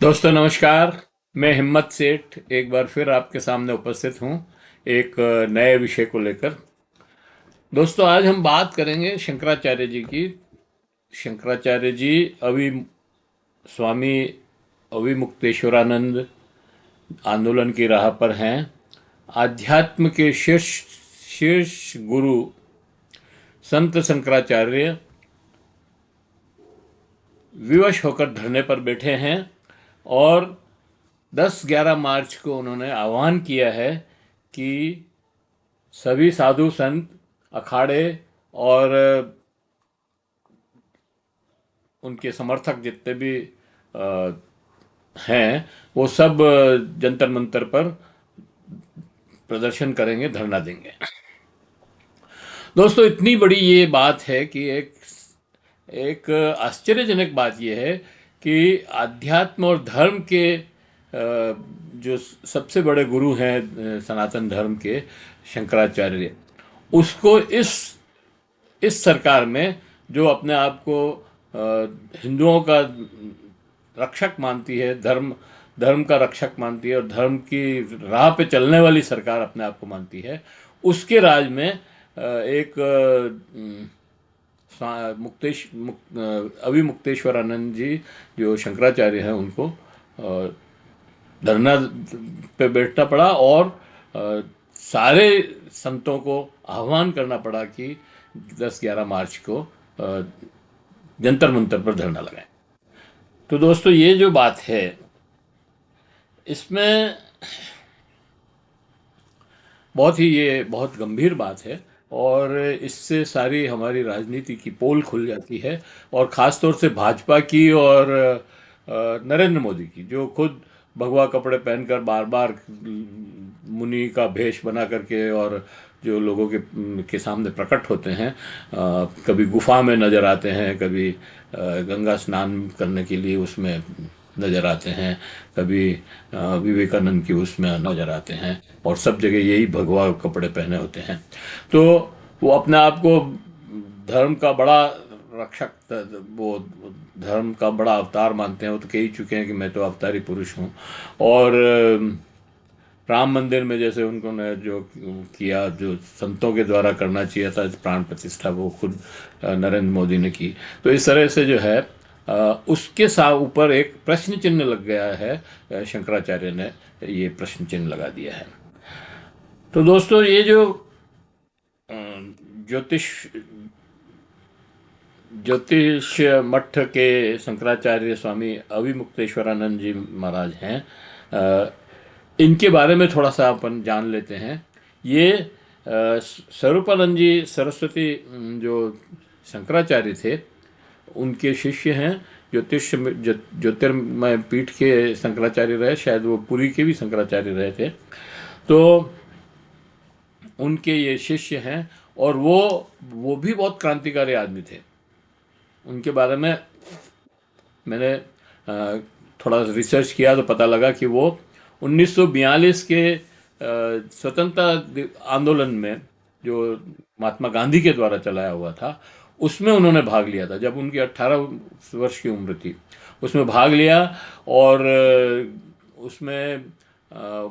दोस्तों नमस्कार। मैं हिम्मत सेठ एक बार फिर आपके सामने उपस्थित हूँ एक नए विषय को लेकर। दोस्तों आज हम बात करेंगे शंकराचार्य जी की। शंकराचार्य जी अभी स्वामी अविमुक्तेश्वरानंद आंदोलन की राह पर हैं। आध्यात्म के शीर्ष शीर्ष गुरु संत शंकराचार्य विवश होकर धरने पर बैठे हैं और 10-11 मार्च को उन्होंने आह्वान किया है कि सभी साधु संत अखाड़े और उनके समर्थक जितने भी अ, हैं वो सब जंतर मंतर पर प्रदर्शन करेंगे, धरना देंगे। दोस्तों इतनी बड़ी ये बात है कि एक एक आश्चर्यजनक बात यह है कि आध्यात्म और धर्म के जो सबसे बड़े गुरु हैं सनातन धर्म के, शंकराचार्य, उसको इस सरकार में जो अपने आप को हिंदुओं का रक्षक मानती है, धर्म धर्म का रक्षक मानती है और धर्म की राह पे चलने वाली सरकार अपने आप को मानती है, उसके राज में एक अविमुक्तेश्वरानंद जी जो शंकराचार्य हैं उनको धरना पे बैठना पड़ा और सारे संतों को आह्वान करना पड़ा कि 10-11 मार्च को जंतर मंतर पर धरना लगाएं। तो दोस्तों ये जो बात है इसमें ये बहुत गंभीर बात है और इससे सारी हमारी राजनीति की पोल खुल जाती है और ख़ास तौर से भाजपा की और नरेंद्र मोदी की, जो खुद भगवा कपड़े पहनकर बार बार मुनि का भेष बना करके और जो लोगों के सामने प्रकट होते हैं, कभी गुफा में नज़र आते हैं, कभी गंगा स्नान करने के लिए उसमें नज़र आते हैं, कभी विवेकानंद की उसमें नज़र आते हैं और सब जगह यही भगवा कपड़े पहने होते हैं। तो वो अपने आप को धर्म का बड़ा रक्षक, वो धर्म का बड़ा अवतार मानते हैं। वो तो कह ही चुके हैं कि मैं तो अवतारी पुरुष हूँ। और राम मंदिर में जैसे उन्होंने जो किया, जो संतों के द्वारा करना चाहिए था प्राण प्रतिष्ठा, वो खुद नरेंद्र मोदी ने की। तो इस तरह से जो है उसके ऊपर एक प्रश्न चिन्ह लग गया है। शंकराचार्य ने ये प्रश्न चिन्ह लगा दिया है। तो दोस्तों ये जो ज्योतिष ज्योतिष मठ के शंकराचार्य स्वामी अविमुक्तेश्वरानंद जी महाराज हैं, इनके बारे में थोड़ा सा अपन जान लेते हैं। ये स्वरूपानंद जी सरस्वती जो शंकराचार्य थे उनके शिष्य हैं। ज्योतिर्मय पीठ के शंकराचार्य रहे, शायद वो पुरी के भी शंकराचार्य रहे थे। तो उनके ये शिष्य हैं और वो भी बहुत क्रांतिकारी आदमी थे। उनके बारे में मैंने थोड़ा रिसर्च किया तो पता लगा कि वो 1942 के स्वतंत्रता आंदोलन में जो महात्मा गांधी के द्वारा चलाया हुआ था उसमें उन्होंने भाग लिया था। जब उनकी 18 वर्ष की उम्र थी उसमें भाग लिया और उसमें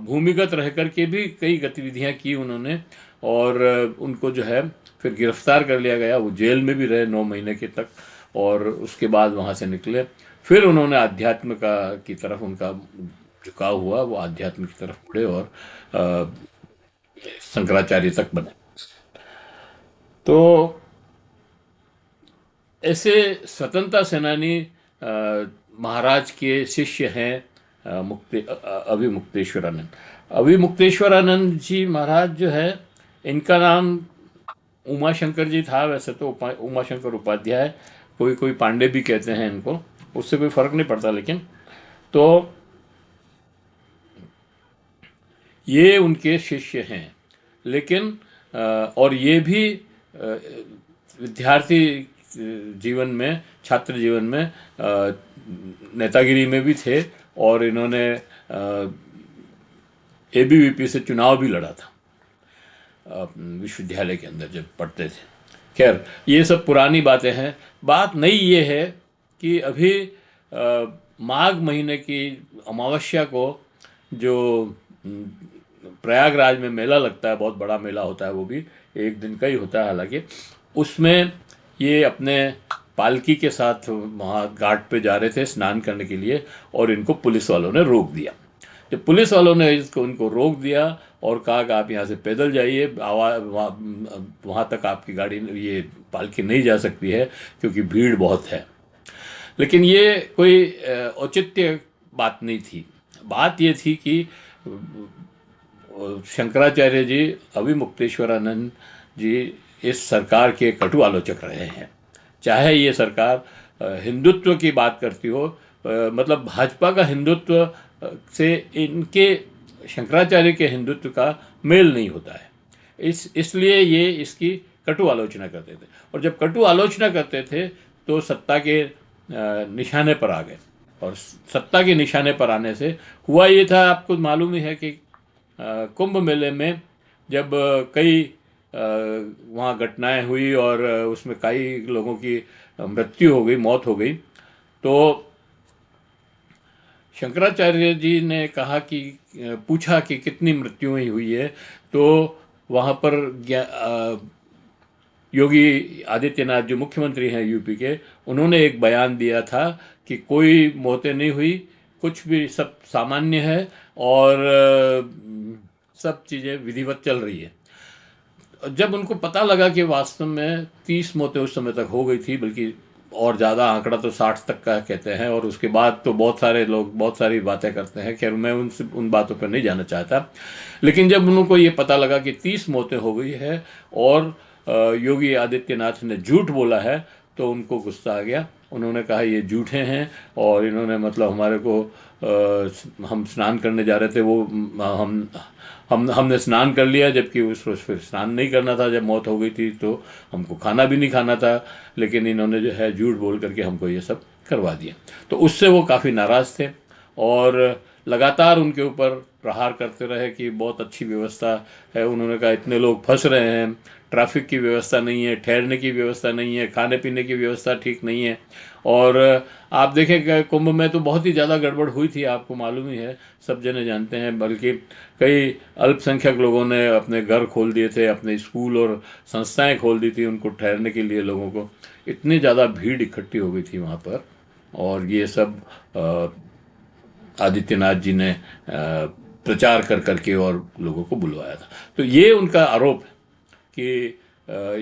भूमिगत रह कर के भी कई गतिविधियां की उन्होंने और उनको जो है फिर गिरफ्तार कर लिया गया। वो जेल में भी रहे 9 महीने के तक और उसके बाद वहाँ से निकले। फिर उन्होंने आध्यात्म की तरफ उनका झुकाव हुआ, वो आध्यात्म की तरफ मुड़े और शंकराचार्य तक बने। तो ऐसे स्वतंत्रता सेनानी महाराज के शिष्य हैं अविमुक्तेश्वरानंद। अविमुक्तेश्वरानंद जी महाराज जो है, इनका नाम उमाशंकर जी था। वैसे तो उमाशंकर उपाध्याय, कोई कोई पांडे भी कहते हैं इनको, उससे कोई फर्क नहीं पड़ता। लेकिन तो ये उनके शिष्य हैं। लेकिन और ये भी विद्यार्थी जीवन में, छात्र जीवन में नेतागिरी में भी थे और इन्होंने एबीवीपी से चुनाव भी लड़ा था विश्वविद्यालय के अंदर जब पढ़ते थे। खैर ये सब पुरानी बातें हैं। बात नई ये है कि अभी माघ महीने की अमावस्या को जो प्रयागराज में मेला लगता है, बहुत बड़ा मेला होता है, वो भी एक दिन का ही होता है हालांकि, उसमें ये अपने पालकी के साथ वहाँ घाट पे जा रहे थे स्नान करने के लिए, और इनको पुलिस वालों ने रोक दिया। जब पुलिस वालों ने उनको रोक दिया और कहा कि आप यहाँ से पैदल जाइए, वहाँ तक आपकी गाड़ी, ये पालकी नहीं जा सकती है क्योंकि भीड़ बहुत है। लेकिन ये कोई औचित्य बात नहीं थी। बात ये थी कि शंकराचार्य जी, अभिमुक्तेश्वरानंद जी इस सरकार के कटु आलोचक रहे हैं। चाहे ये सरकार हिंदुत्व की बात करती हो, मतलब भाजपा का हिंदुत्व से इनके शंकराचार्य के हिंदुत्व का मेल नहीं होता है। इसलिए ये इसकी कटु आलोचना करते थे, और जब कटु आलोचना करते थे तो सत्ता के निशाने पर आ गए। और सत्ता के निशाने पर आने से हुआ ये था, आपको मालूम ही है कि कुंभ मेले में जब कई वहाँ घटनाएं हुई और उसमें कई लोगों की मृत्यु हो गई, मौत हो गई, तो शंकराचार्य जी ने कहा कि पूछा कि कितनी मृत्युएं हुई है, तो वहाँ पर योगी आदित्यनाथ जो मुख्यमंत्री हैं यूपी के, उन्होंने एक बयान दिया था कि कोई मौतें नहीं हुई, कुछ भी, सब सामान्य है और सब चीज़ें विधिवत चल रही है। जब उनको पता लगा कि वास्तव में 30 मौतें उस समय तक हो गई थी, बल्कि और ज़्यादा, आंकड़ा तो 60 तक का कहते हैं, और उसके बाद तो बहुत सारे लोग बहुत सारी बातें करते हैं, खैर मैं उन बातों पर नहीं जाना चाहता। लेकिन जब उनको ये पता लगा कि 30 मौतें हो गई है और योगी आदित्यनाथ ने झूठ बोला है, तो उनको गुस्सा आ गया। उन्होंने कहा ये झूठे हैं, और इन्होंने मतलब हमारे को हम स्नान करने जा रहे थे, वो हमने स्नान कर लिया, जबकि उस रोज फिर स्नान नहीं करना था जब मौत हो गई थी, तो हमको खाना भी नहीं खाना था, लेकिन इन्होंने जो है झूठ बोल करके हमको ये सब करवा दिया। तो उससे वो काफ़ी नाराज़ थे और लगातार उनके ऊपर प्रहार करते रहे कि बहुत अच्छी व्यवस्था है। उन्होंने कहा इतने लोग फंस रहे हैं, ट्रैफिक की व्यवस्था नहीं है, ठहरने की व्यवस्था नहीं है, खाने पीने की व्यवस्था ठीक नहीं है। और आप देखें कि कुंभ में तो बहुत ही ज़्यादा गड़बड़ हुई थी, आपको मालूम ही है, सब जने जानते हैं। बल्कि कई अल्पसंख्यक लोगों ने अपने घर खोल दिए थे, अपने स्कूल और संस्थाएं खोल दी थी उनको ठहरने के लिए लोगों को। इतनी ज़्यादा भीड़ इकट्ठी हो गई थी वहाँ पर, और ये सब आदित्यनाथ जी ने प्रचार कर करके और लोगों को बुलवाया था। तो ये उनका आरोप है कि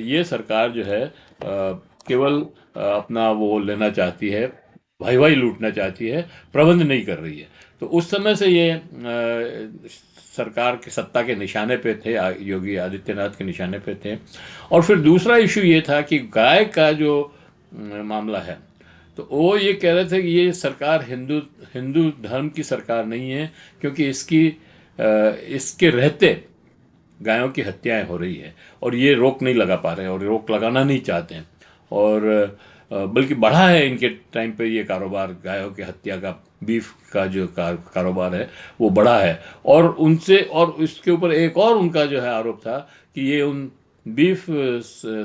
ये सरकार जो है केवल अपना वो लेना चाहती है, भाई भाई लूटना चाहती है, प्रबंध नहीं कर रही है। तो उस समय से ये सरकार के सत्ता के निशाने पे थे, योगी आदित्यनाथ के निशाने पे थे। और फिर दूसरा इशू ये था कि गाय का जो मामला है, तो वो ये कह रहे थे कि ये सरकार हिंदू हिंदू धर्म की सरकार नहीं है, क्योंकि इसके रहते गायों की हत्याएं हो रही है, और ये रोक नहीं लगा पा रहे हैं और रोक लगाना नहीं चाहते हैं। और बल्कि बढ़ा है इनके टाइम पे ये कारोबार, गायों की हत्या का, बीफ का जो कारोबार है वो बढ़ा है। और उनसे, और इसके ऊपर एक और उनका जो है आरोप था कि ये उन बीफ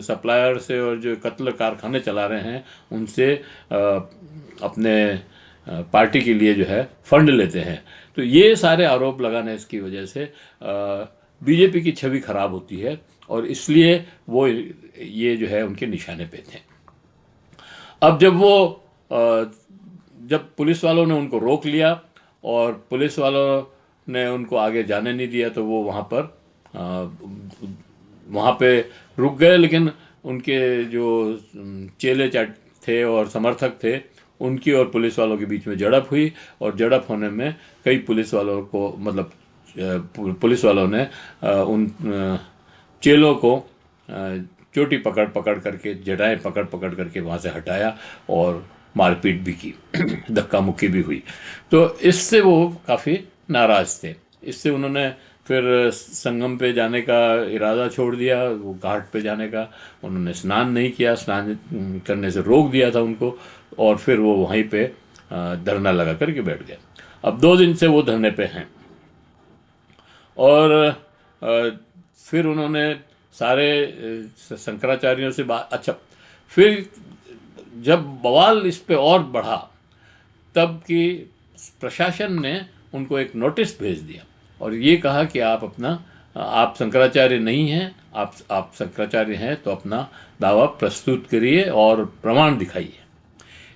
सप्लायर से और जो कत्ल कारखाने चला रहे हैं उनसे अपने पार्टी के लिए जो है फंड लेते हैं। तो ये सारे आरोप लगाने इसकी वजह से बीजेपी की छवि खराब होती है, और इसलिए वो ये जो है उनके निशाने पे थे। अब जब पुलिस वालों ने उनको रोक लिया और पुलिस वालों ने उनको आगे जाने नहीं दिया, तो वो वहाँ पे रुक गए। लेकिन उनके जो चेले चाट थे और समर्थक थे, उनकी और पुलिस वालों के बीच में झड़प हुई, और झड़प होने में कई पुलिस वालों को, मतलब पुलिस वालों ने उन चेलों को चोटी पकड़ पकड़ करके, जटाएं पकड़ पकड़ करके वहाँ से हटाया और मारपीट भी की धक्का मुक्की भी हुई। तो इससे वो काफ़ी नाराज़ थे। इससे उन्होंने फिर संगम पे जाने का इरादा छोड़ दिया, वो घाट पे जाने का। उन्होंने स्नान नहीं किया, स्नान करने से रोक दिया था उनको, और फिर वो वहीं पे धरना लगा करके बैठ गए। अब 2 दिन से वो धरने पे हैं। और फिर उन्होंने सारे शंकराचार्यों से बात, अच्छा, फिर जब बवाल इस पे और बढ़ा, तब की प्रशासन ने उनको एक नोटिस भेज दिया और ये कहा कि आप शंकराचार्य नहीं हैं, आप शंकराचार्य हैं तो अपना दावा प्रस्तुत करिए और प्रमाण दिखाइए।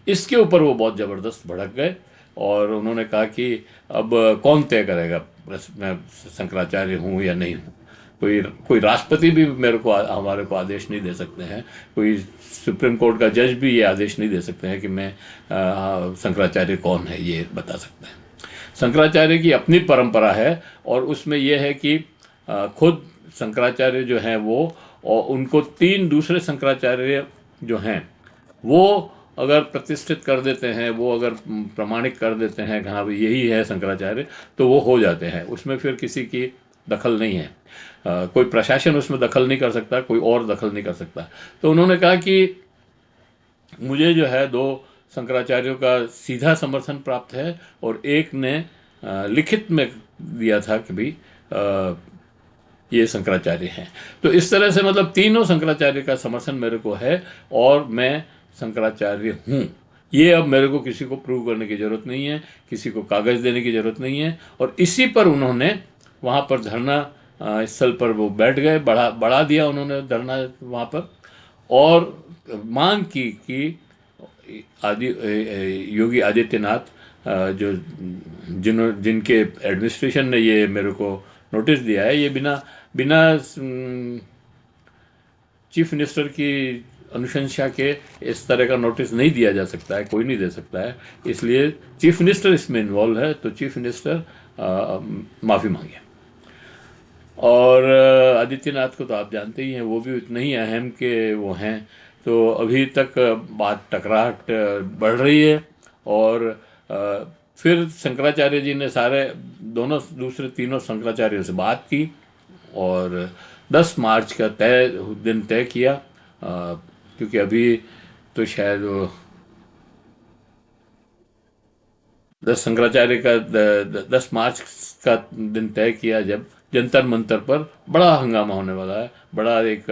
इसके ऊपर वो बहुत ज़बरदस्त भड़क गए और उन्होंने कहा कि अब कौन तय करेगा मैं शंकराचार्य हूँ या नहीं हूँ। कोई कोई राष्ट्रपति भी हमारे को आदेश नहीं दे सकते हैं, कोई सुप्रीम कोर्ट का जज भी ये आदेश नहीं दे सकते हैं कि मैं शंकराचार्य कौन है ये बता सकते हैं। शंकराचार्य की अपनी परंपरा है और उसमें यह है कि खुद शंकराचार्य जो हैं वो, और उनको 3 दूसरे शंकराचार्य जो हैं वो अगर प्रतिष्ठित कर देते हैं, वो अगर प्रमाणित कर देते हैं कि हाँ भाई यही है शंकराचार्य, तो वो हो जाते हैं। उसमें फिर किसी की दखल नहीं है, कोई प्रशासन उसमें दखल नहीं कर सकता, कोई और दखल नहीं कर सकता। तो उन्होंने कहा कि मुझे जो है 2 शंकराचार्यों का सीधा समर्थन प्राप्त है और एक ने लिखित में दिया था कि भाई ये शंकराचार्य हैं। तो इस तरह से मतलब तीनों शंकराचार्य का समर्थन मेरे को है और मैं शंकराचार्य हूँ। ये अब मेरे को किसी को प्रूव करने की ज़रूरत नहीं है, किसी को कागज़ देने की ज़रूरत नहीं है। और इसी पर उन्होंने वहाँ पर धरना स्थल पर वो बैठ गए, बढ़ा दिया उन्होंने धरना वहाँ पर, और मांग की कि योगी आदित्यनाथ जो जिनके एडमिनिस्ट्रेशन ने ये मेरे को नोटिस दिया है, ये बिना बिना चीफ मिनिस्टर की अनुशंसा के इस तरह का नोटिस नहीं दिया जा सकता है, कोई नहीं दे सकता है। इसलिए चीफ मिनिस्टर इसमें इन्वॉल्व है, तो चीफ मिनिस्टर माफ़ी मांगे। और आदित्यनाथ को तो आप जानते ही हैं, वो भी उतने ही अहम के वो हैं। तो अभी तक बात टकराहट बढ़ रही है और फिर शंकराचार्य जी ने दोनों दूसरे तीनों शंकराचार्यों से बात की और 10 मार्च का दिन तय किया, क्योंकि अभी तो शायद 10 मार्च का दिन तय किया, जब जंतर मंतर पर बड़ा हंगामा होने वाला है, बड़ा एक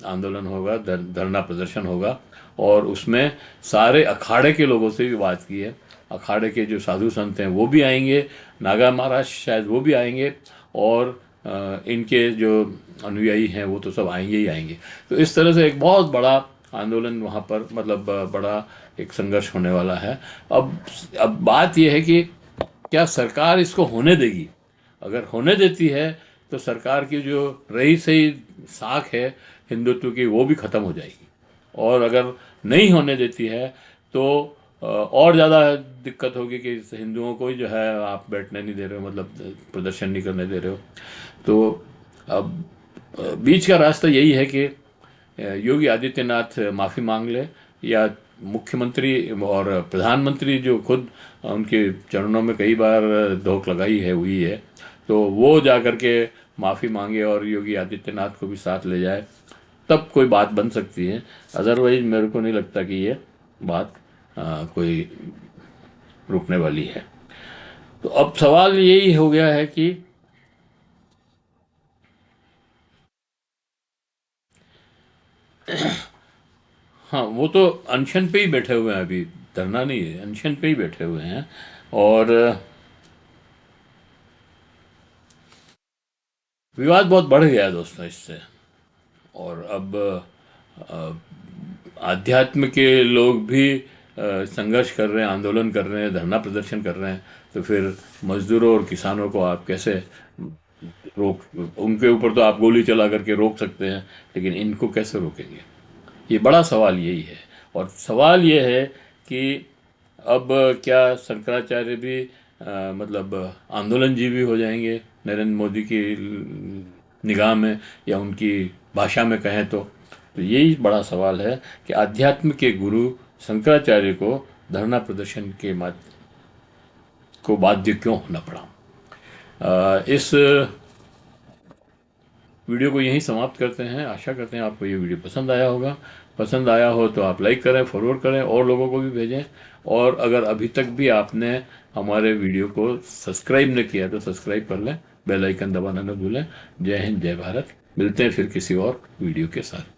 आंदोलन होगा, धरना प्रदर्शन होगा। और उसमें सारे अखाड़े के लोगों से भी बात की है, अखाड़े के जो साधु संत हैं वो भी आएंगे, नागा महाराज शायद वो भी आएंगे, और इनके जो अनुयायी हैं वो तो सब आएंगे ही आएंगे। तो इस तरह से एक बहुत बड़ा आंदोलन वहाँ पर, मतलब बड़ा एक संघर्ष होने वाला है। अब बात यह है कि क्या सरकार इसको होने देगी? अगर होने देती है तो सरकार की जो रही सही साख है हिंदुत्व की, वो भी ख़त्म हो जाएगी। और अगर नहीं होने देती है तो और ज़्यादा दिक्कत होगी कि हिंदुओं को ही जो है आप बैठने नहीं दे रहे हो, मतलब प्रदर्शन नहीं करने दे रहे हो। तो अब बीच का रास्ता यही है कि योगी आदित्यनाथ माफ़ी मांग ले, या मुख्यमंत्री और प्रधानमंत्री जो खुद उनके चरणों में कई बार धोख लगाई है हुई है, तो वो जा कर के माफ़ी मांगे और योगी आदित्यनाथ को भी साथ ले जाए, तब कोई बात बन सकती है। अदरवाइज मेरे को नहीं लगता कि ये बात कोई रुकने वाली है। तो अब सवाल यही हो गया है कि हाँ, वो तो अनशन पे ही बैठे हुए हैं, अभी धरना नहीं है, अनशन पे ही बैठे हुए हैं। और विवाद बहुत बढ़ गया है दोस्तों इससे। और अब आध्यात्म के लोग भी संघर्ष कर रहे हैं, आंदोलन कर रहे हैं, धरना प्रदर्शन कर रहे हैं, तो फिर मजदूरों और किसानों को आप कैसे उनके ऊपर तो आप गोली चला करके रोक सकते हैं, लेकिन इनको कैसे रोकेंगे? ये बड़ा सवाल यही है। और सवाल ये है कि अब क्या शंकराचार्य भी मतलब आंदोलनजीवी हो जाएंगे नरेंद्र मोदी की निगाह में, या उनकी भाषा में कहें तो यही बड़ा सवाल है कि आध्यात्म के गुरु शंकराचार्य को धरना प्रदर्शन के को बाध्य क्यों होना पड़ा। इस वीडियो को यहीं समाप्त करते हैं। आशा करते हैं आपको ये वीडियो पसंद आया होगा। पसंद आया हो तो आप लाइक करें, फॉरवर्ड करें, और लोगों को भी भेजें। और अगर अभी तक भी आपने हमारे वीडियो को सब्सक्राइब न किया तो सब्सक्राइब कर लें, बेल आइकन दबाना न भूलें। जय हिंद, जय भारत। मिलते हैं फिर किसी और वीडियो के साथ।